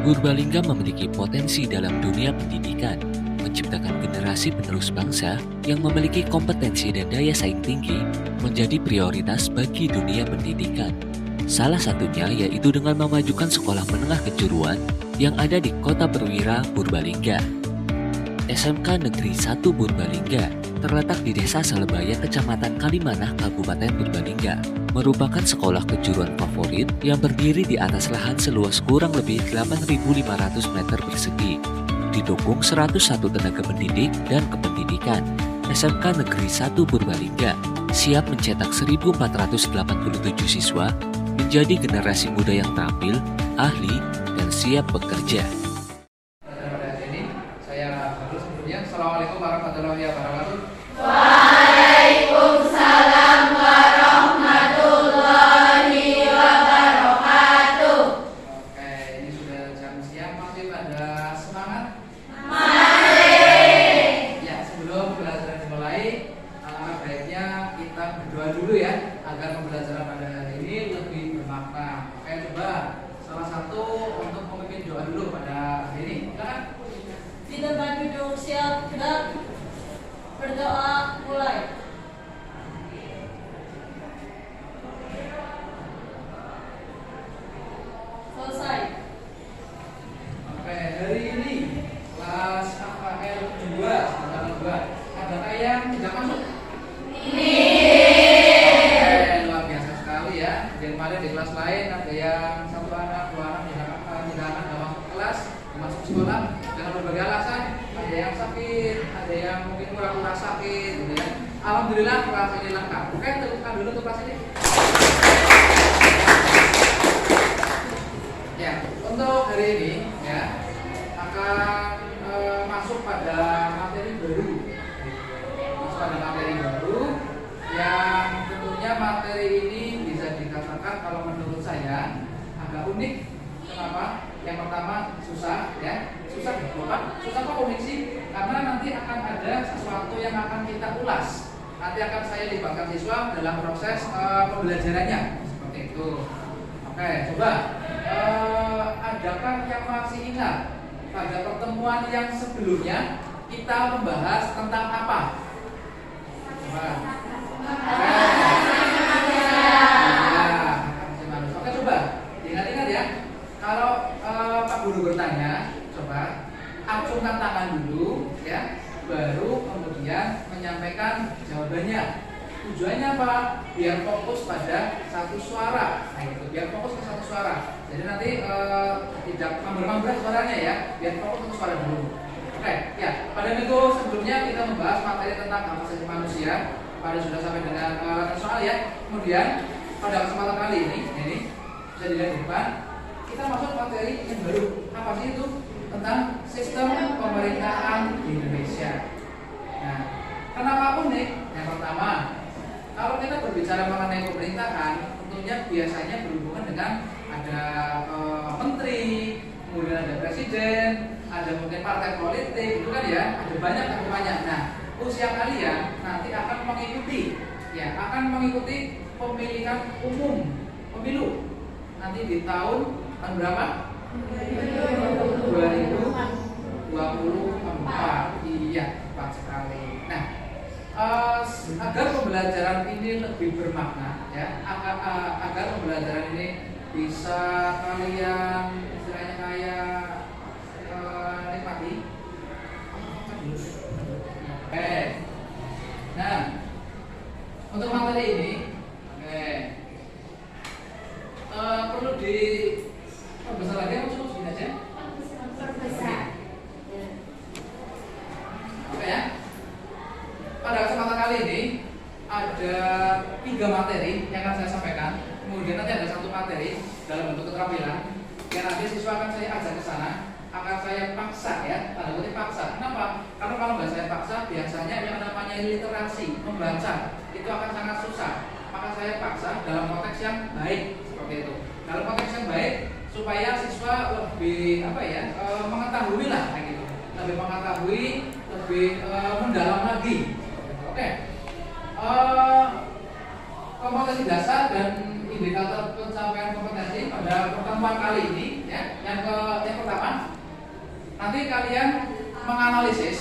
Purbalingga memiliki potensi dalam dunia pendidikan, menciptakan generasi penerus bangsa yang memiliki kompetensi dan daya saing tinggi menjadi prioritas bagi dunia pendidikan. Salah satunya yaitu dengan memajukan sekolah menengah kejuruan yang ada di Kota Perwira, Purbalingga. SMK Negeri 1 Purbalingga terletak di Desa Salebaya, Kecamatan Kalimanah, Kabupaten Purbalingga, merupakan sekolah kejuruan favorit yang berdiri di atas lahan seluas kurang lebih 8.500 meter persegi, didukung 101 tenaga pendidik dan kependidikan. SMK Negeri 1 Purbalingga siap mencetak 1.487 siswa menjadi generasi muda yang terampil, ahli, dan siap bekerja. Assalamualaikum warahmatullahi wabarakatuh. Waalaikumsalam warahmatullahi wabarakatuh. Oke, ini sudah jam siang, masih pada semangat? Mari. Ya, sebelum pembelajaran dimulai, alangkah baiknya kita berdoa dulu ya, agar pembelajaran pada hari ini lebih bermakna. Oke, coba salah satu untuk memimpin doa dulu pada hari ini. Silakan. Di tempat duduk siap gerak, berdoa mulai. Selesai. Oke, hari ini kelas AKL 2, adakah yang tidak masuk? Luar biasa sekali ya. Yang kemarin di kelas lain ada yang satu anak, dua anak tidak masuk kelas, masuk sekolah dengan berbagai alasan. Ada yang sakit, ada yang mungkin pura-pura sakit, gitu ya. Alhamdulillah kelas ini lengkap. Oke, tepukkan dulu untuk kelas ini. Ya, untuk hari ini ya akan masuk pada materi baru. Yang tentunya materi ini bisa dikatakan kalau menurut saya agak unik. Kenapa? Yang pertama susah ya. Susah kok unik sih? Karena nanti akan ada sesuatu yang akan kita ulas. Nanti akan saya libatkan siswa dalam proses pembelajarannya seperti itu. Oke, coba adakah yang masih ingat pada pertemuan yang sebelumnya kita membahas tentang apa? Coba. Oke, coba ingat-ingat ya. Kalau Pak Guru bertanya, coba acungkan tangan dulu ya, baru kemudian menyampaikan jawabannya. Tujuannya apa? Biar fokus pada satu suara. Nah itu, biar fokus ke satu suara. Jadi nanti tidak mamber-mamber suaranya ya, biar fokus ke suara dulu. Oke, ya. Pada minggu sebelumnya kita membahas materi tentang hak asasi manusia. Pada sudah sampai dengan soal ya. Kemudian pada kesempatan kali ini bisa dilihat di depan, kita masuk materi yang baru. Apa sih itu? Tentang sistem pemerintahan di Indonesia. Nah, kenapa unik? Yang pertama, kalau kita berbicara mengenai pemerintahan, tentunya biasanya berhubungan dengan ada menteri, kemudian ada presiden, ada mungkin partai politik, itu kan ya, ada banyak. Nah, usia kalian nanti akan mengikuti pemilihan umum pemilu nanti di tahun berapa? 2024. Iya, tepat sekali. Nah, agar pembelajaran ini lebih bermakna ya, agar pembelajaran ini bisa kalian istilahnya kayak nikmati. Nah, untuk materi ini perlu di perbesar lagi atau cukup segini aja? Perbesar. Oke ya. Pada kesempatan kali ini ada 3 materi yang akan saya sampaikan. Kemudian nanti ada 1 materi dalam bentuk keterampilan yang nanti siswa akan saya ajak ke sana, akan saya paksa ya, tanda kutip paksa. Kenapa? Karena kalau nggak saya paksa, biasanya yang namanya literasi, membaca itu akan sangat susah. Maka saya paksa dalam konteks yang baik seperti itu. Dalam konteks yang baik supaya siswa lebih mengetahui lah kayak gitu, lebih mengetahui, lebih mendalam lagi. Oke. Kompetensi dasar dan indikator pencapaian kompetensi pada pertemuan kali ini Ya, yang pertama, nanti kalian menganalisis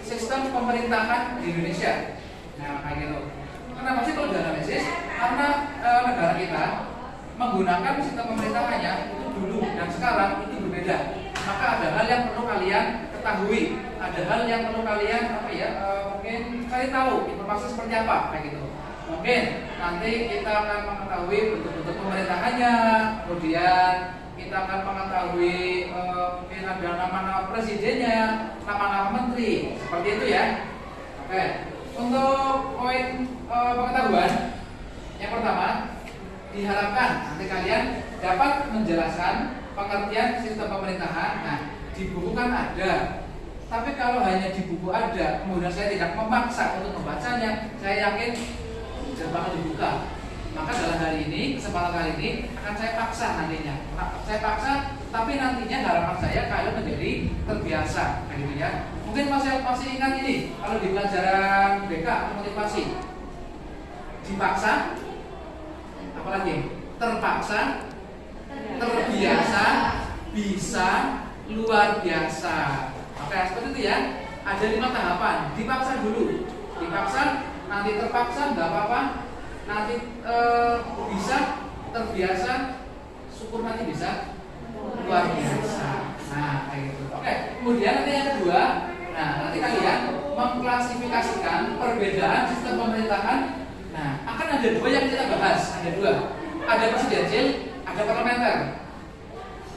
sistem pemerintahan di Indonesia. Nah, kayak gitu. Kenapa sih kalau dianalisis? Karena negara kita menggunakan sistem pemerintahannya itu dulu dan sekarang itu berbeda. Maka ada hal yang perlu kalian ketahui, ada hal yang perlu kalian mungkin cari tahu informasi seperti apa kayak gitu. Mungkin nanti kita akan mengetahui bentuk-bentuk pemerintahannya, kemudian kita akan mengetahui mungkin ada nama-nama presidennya, nama-nama menteri, seperti itu ya. Oke, untuk poin pengetahuan yang pertama, diharapkan nanti kalian dapat menjelaskan pengertian sistem pemerintahan. Nah, di buku kan ada. Tapi kalau hanya di buku ada, kemudian saya tidak memaksa untuk membacanya, saya yakin tidak bakal dibuka. Maka dalam hari ini, kesempatan kali ini akan saya paksa nantinya. Saya paksa, tapi nantinya harapan saya kalian menjadi terbiasa, kayak gitu ya. Mungkin masih ingat ini kalau di pelajaran BK atau motivasi, dipaksa, apalagi terpaksa, terbiasa, bisa, luar biasa. Oke, seperti itu ya. Ada 5 tahapan. Dipaksa dulu, dipaksa, nanti terpaksa nggak apa-apa, nanti bisa, terbiasa, syukur nanti bisa, luar biasa. Nah, kayak gitu. Oke, kemudian nanti yang kedua, nah nanti kalian mengklasifikasikan perbedaan sistem pemerintahan. Nah, akan ada 2 yang kita bahas, ada 2. Ada presidensial, ada parlementer.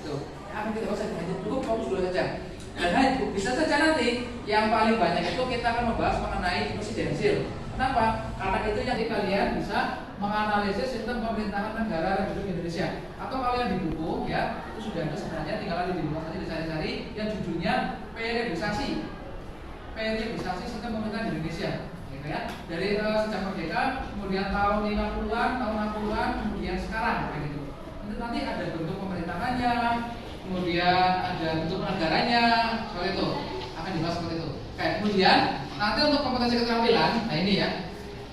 Tuh, akan kita bahas aja. Cukup fokus dulu saja. Dan bisa saja nanti yang paling banyak itu kita akan membahas mengenai presidensial. Kenapa? Karena itu yang kalian bisa menganalisis sistem pemerintahan negara Republik Indonesia. Atau kalau yang di buku ya itu sudah ada sebenarnya, tinggal di rumah saja dicari-cari yang judulnya periodisasi sistem pemerintahan di Indonesia. Gitu ya. Dari sejak merdeka, kemudian tahun 50-an, tahun 60-an, kemudian sekarang kayak gitu. Nanti ada bentuk pemerintahannya, kemudian ada bentuk negaranya, seperti itu. Akan dibahas seperti itu. Kayak kemudian nanti untuk kompetensi keterampilan, nah ini ya,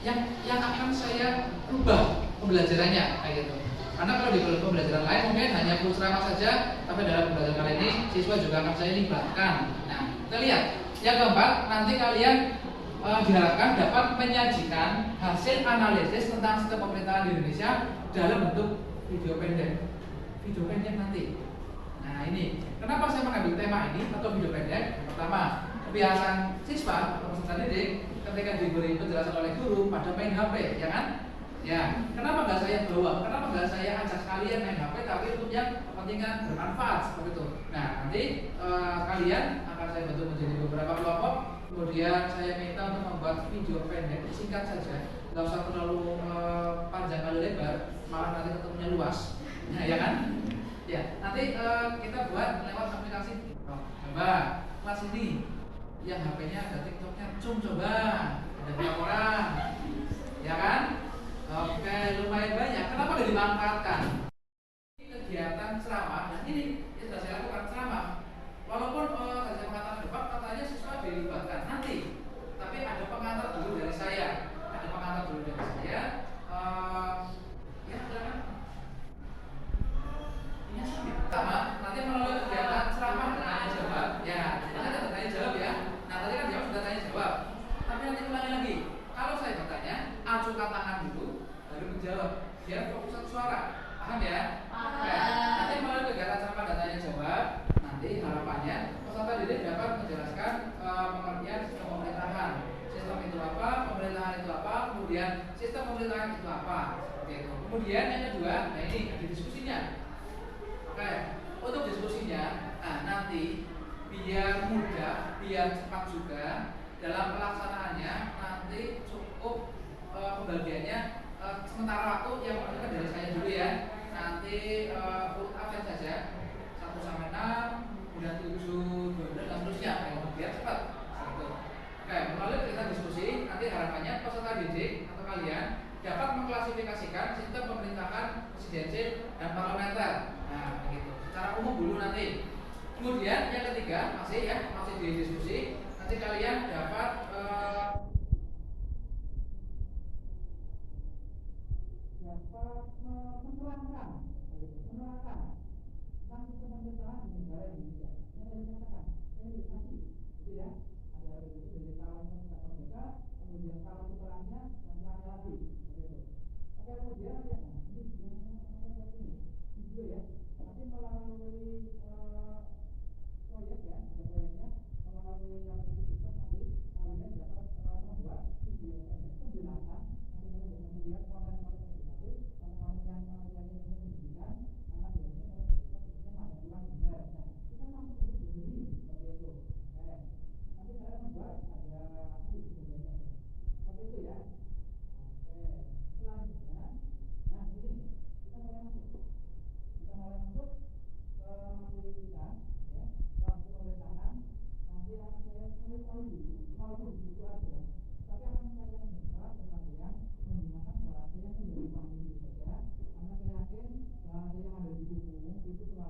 yang akan saya rubah pembelajarannya kayak gitu. Karena kalau di pembelajaran lain mungkin hanya full ceramah saja, tapi dalam pembelajaran kali ini siswa juga akan saya libatkan. Nah, kita lihat. Yang keempat, nanti kalian diharapkan dapat menyajikan hasil analisis tentang sistem pemerintahan di Indonesia dalam bentuk video pendek. Video pendek nanti. Nah ini, kenapa saya mengambil tema ini atau video pendek? Pertama, kebiasaan siswa atau peserta didik ketika diberi penjelasan oleh guru pada main HP, ya kan? Ya, kenapa nggak saya bawa? Kenapa nggak saya ajak kalian main HP tapi untuk yang kepentingan bermanfaat seperti itu? Nah, nanti kalian akan saya bantu menjadi beberapa kelompok. Kemudian saya minta untuk membuat video pendek, singkat saja, nggak usah terlalu panjang kali lebar, malah nanti ketemunya luas. Nah, ya kan? Ya, nanti kita buat lewat aplikasi. Coba kelas ini yang HP-nya ada TikTok-nya, coba ada berapa orang, ya kan? Oke, lumayan banyak. Kenapa nggak dimanfaatkan? Kegiatan ceramah, nah ini yang sudah saya lakukan ceramah. Walaupun tadi saya mengatakan debat, katanya siswa dilibatkan nanti, tapi ada pengantar dulu dari saya. Ya, silakan. Ini sama. Nanti melalui kegiatan ceramah dan tanya jawab. Ya, nanti ada tanya jawab ya. Nah, tadi kan jawab sudah tanya jawab. Tapi nanti ulangi lagi. Kalau saya bertanya, acukan tangan dulu, baru menjawab. Biar fokus satu suara. Paham ya? Paham. Nanti melalui kegiatan ceramah dan tanya jawab, nanti harapannya peserta didik dapat menjelaskan pengertian sistem pemerintahan. Sistem itu apa, pemerintahan itu apa, kemudian sistem pemerintahan itu apa. Seperti itu. Kemudian yang kedua, nah ini ada diskusinya. Oke, untuk diskusinya, nah nanti biar mudah, biar cepat juga dalam pelaksanaannya, nanti cukup pembagiannya sementara waktu yang pertama dari saya dulu ya. Nanti absen saja 1 sampai 6, kemudian 7, 12 dan seterusnya, biar cepat. Gitu. Oke, melalui kegiatan diskusi, nanti harapannya peserta didik atau kalian dapat mengklasifikasikan sistem pemerintahan presidensial dan parlementer. Nah, begitu. Secara umum dulu nanti. Kemudian yang ketiga masih di diskusi. Nanti kalian dapat menerangkan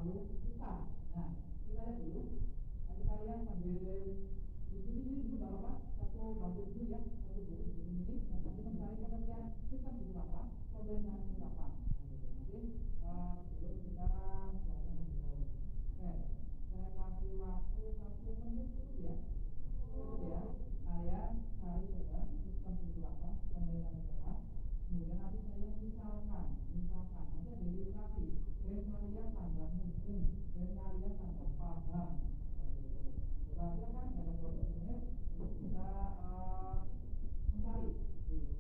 terlalu susah. Nah, kita lihat dulu. Nanti kalian sambil diskusi ini dulu nggak apa-apa. Satu bantu dulu ya, satu buku ini. Nanti mencari pengertian sistem itu apa, pemerintahan itu apa. Nanti sebelum kita belajar lebih jauh. Oke, saya kasih waktu 1 menit cukup ya. Cukup ya. Kalian cari coba sistem itu apa, pemerintahan itu apa. Kemudian nanti saya misalkan nanti ada ilustrasi dan kalian tambah mungkin dan kalian tambah paham seperti itu. Coba silakan dalam 20 menit untuk bisa mencari dulu.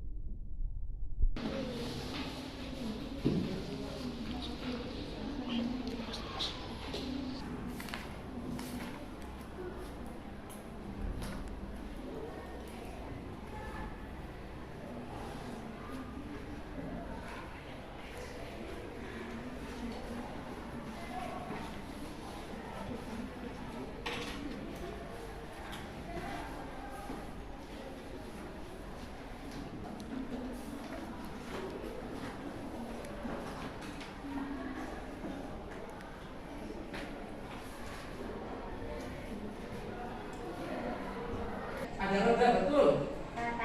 Ada roda betul,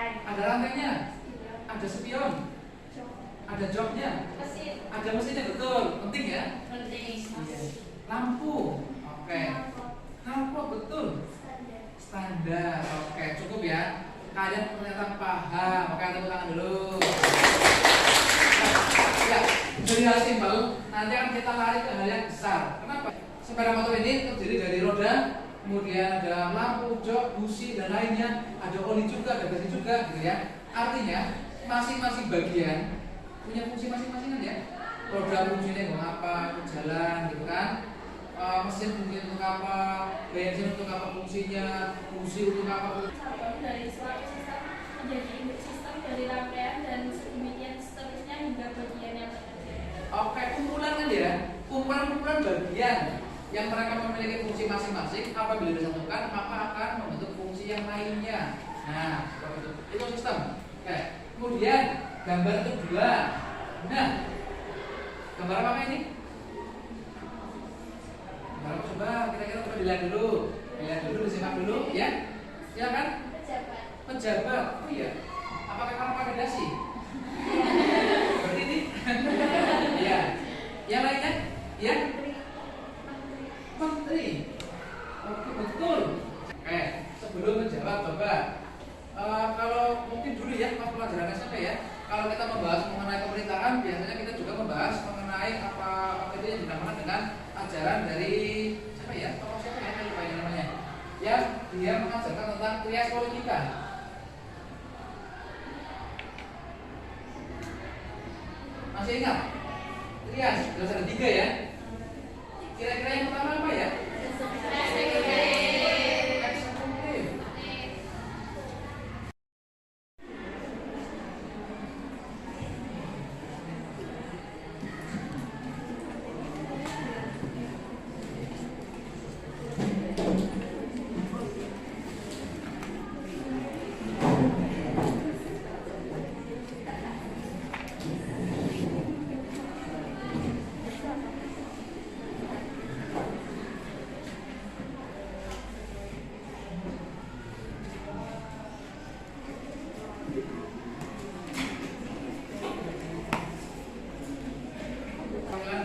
ada rantainya, ada spion, ada joknya, ada mesinnya betul, penting ya. Iya. Lampu, oke. Knalpot betul, standar, oke, cukup ya. Kalian ternyata paham, oke, tepuk tangan dulu. Ya, dari hal simpel, nanti akan kita lari ke hal yang besar. Kenapa? Sepeda motor ini terdiri dari roda, kemudian ada lampu, jok, busi dan lainnya, ada oli juga, ada bensin juga, gitu ya. Artinya masing-masing bagian punya fungsi masing-masing kan ya. Roda fungsinya untuk apa, untuk jalan, gitu kan. Mesin fungsinya untuk apa, bensin untuk apa fungsinya, busi untuk apa. Dari suatu sistem menjadi induk sistem dari rangkaian dan sedemikian seterusnya hingga bagian yang terkecil. Oke, kumpulan kan ya, kumpulan bagian yang mereka memiliki fungsi masing-masing. Apabila disatukan maka akan membentuk fungsi yang lainnya. Nah, seperti itu sistem. Oke, kemudian gambar kedua. Nah, gambar apa ini? Gambar apa coba? Kira-kira coba dilihat dulu, disimak dulu, ya. Silakan. Pejabat. Oh iya. Apakah kamu pakai dasi? Seperti ini. Iya. Yang lainnya? Ya. Menteri. Oke, betul. Oke, sebelum menjawab coba kalau mungkin dulu ya pas pelajaran SMP ya, kalau kita membahas mengenai pemerintahan biasanya kita juga membahas mengenai apa itu yang dinamakan dengan ajaran dari siapa ya, tokoh siapa ya, saya lupa yang namanya, yang dia mengajarkan tentang trias politika. Masih ingat? Trias, terus ada 3 ya. Kira-kira yang pertama apa ya? Eksekutif.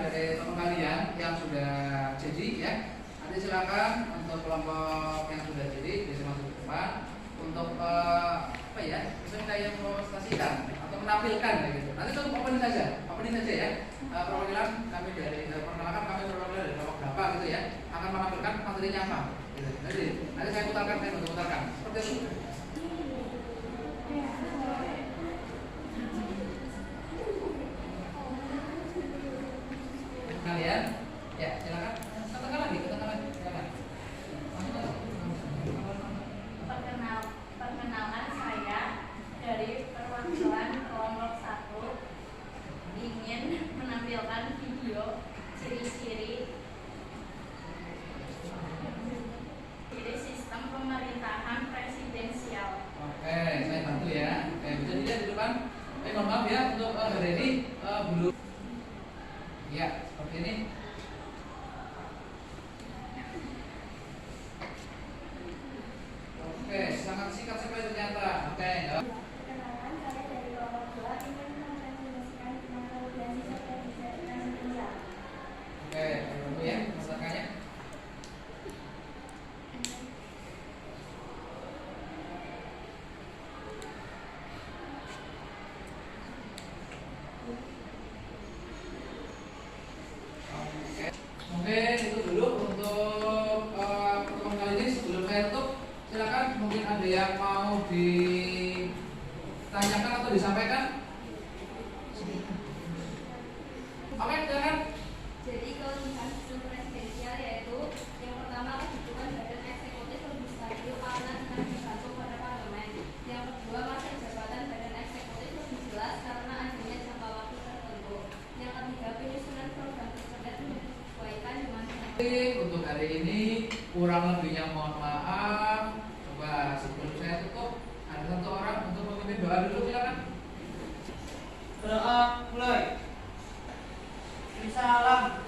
Dari teman kalian yang sudah jadi ya, nanti silakan untuk kelompok yang sudah jadi bisa masuk ke depan untuk apa ya, misalnya yang mempresentasikan atau menampilkan kayak gitu. Nanti cukup opening saja ya. Perwakilan kami dari perkenalkan kami perwakilan dari kelompok berapa gitu ya, akan menampilkan materinya apa. Gitu. Nanti saya putarkan, seperti itu. Kalian, ya silakan. Katakan lagi, silakan. Perkenalkan saya dari perwakilan kelompok 1 ingin menampilkan video ciri-ciri sistem pemerintahan presidensial. Oke, saya bantu ya. Oke, bisa dilihat di depan. Mohon maaf ya untuk hari ini belum. Ya, seperti ini. Jadi kelebihan sistem presidensial yaitu yang pertama kedudukan badan eksekutif lebih stabil karena tidak bergantung pada parlemen. Yang kedua masa jabatan badan eksekutif lebih jelas karena adanya jangka waktu tertentu. Yang ketiga penyusunan program tersebut menyesuaikan dengan Untuk hari ini kurang lebihnya mohon maaf. Coba sebelum saya tutup, ada satu orang untuk memimpin doa dulu, silakan. Berdoa mulai. Salam